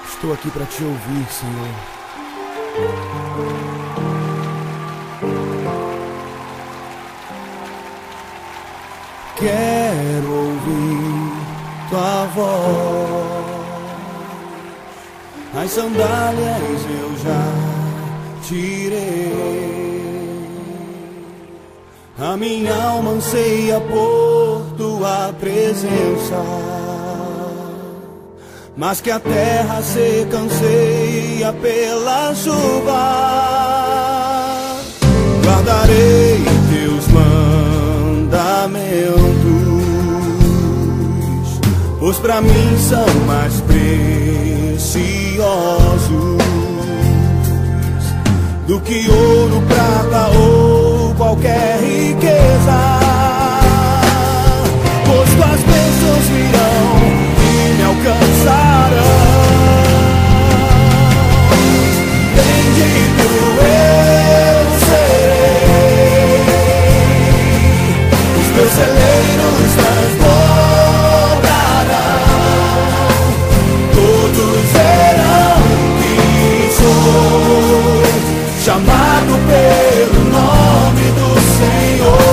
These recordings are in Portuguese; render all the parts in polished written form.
Estou aqui para te ouvir, Senhor. Quero ouvir tua voz. As sandálias eu já tirei. A minha alma anseia por tua presença, mas que a terra seca anseia pela chuva. Guardarei teus mandamentos, pois pra mim são mais preciosos do que ouro, prata ou qualquer riqueza. Pois tuas bênçãos virão e me alcançarão. Bendito eu serei, os teus celeiros transbordarão. Todos verão que sou chamado pelo nome do Senhor,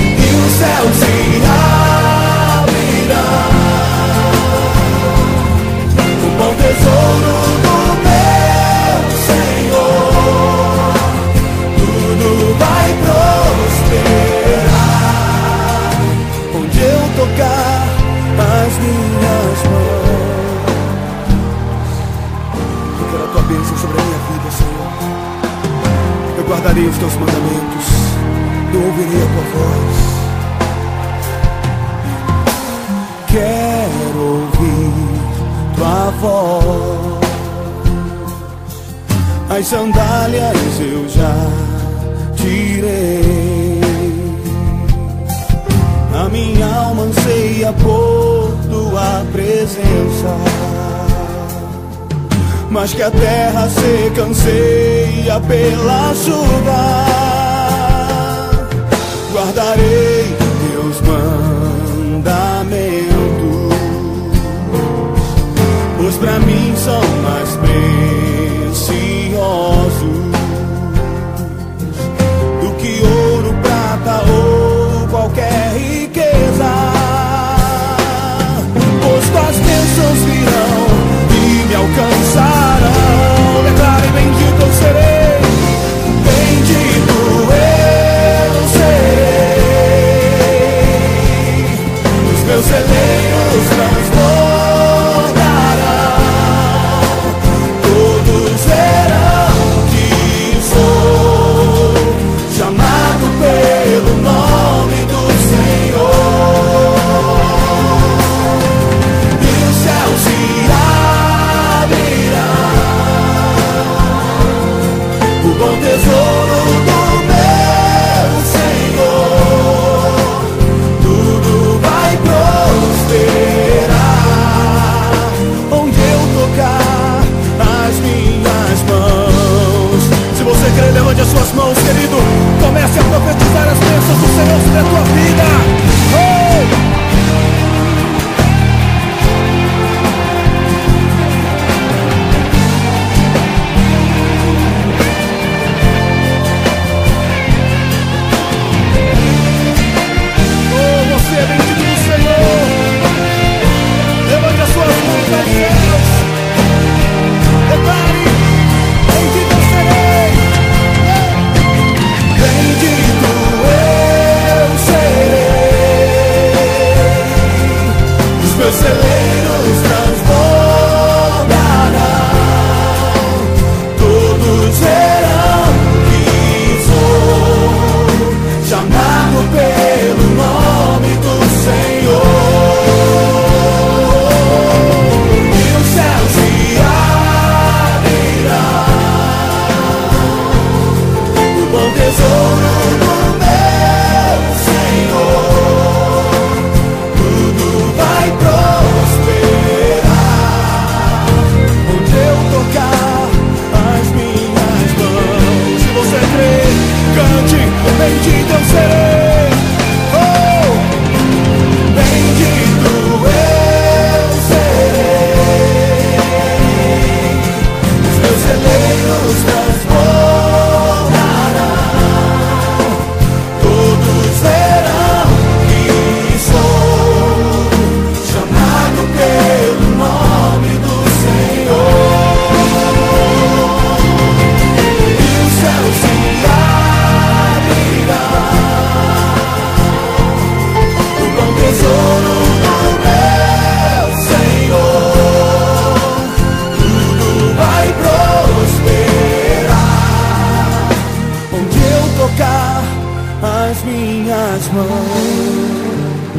e os céus se abrirão. O bom tesouro do meu Senhor, tudo vai prosperar onde eu tocar as minhas mãos. Eu quero a tua bênção sobre a minha vida, Senhor. Eu guardarei os teus mandamentos, eu ouvirei a tua voz. Quero ouvir tua voz. As sandálias eu já tirei. A minha alma anseia por tua presença, mas que a terra seca anseia pela chuva. Guardarei teus mandamentos, pois pra mim são mais preciosos do que ouro, prata ou qualquer riqueza. Pois tuas bênçãos virão e me alcançarão. Declare: bendito eu serei, bendito eu serei,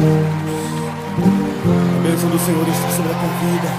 A bênção do Senhor está sobre a tua vida.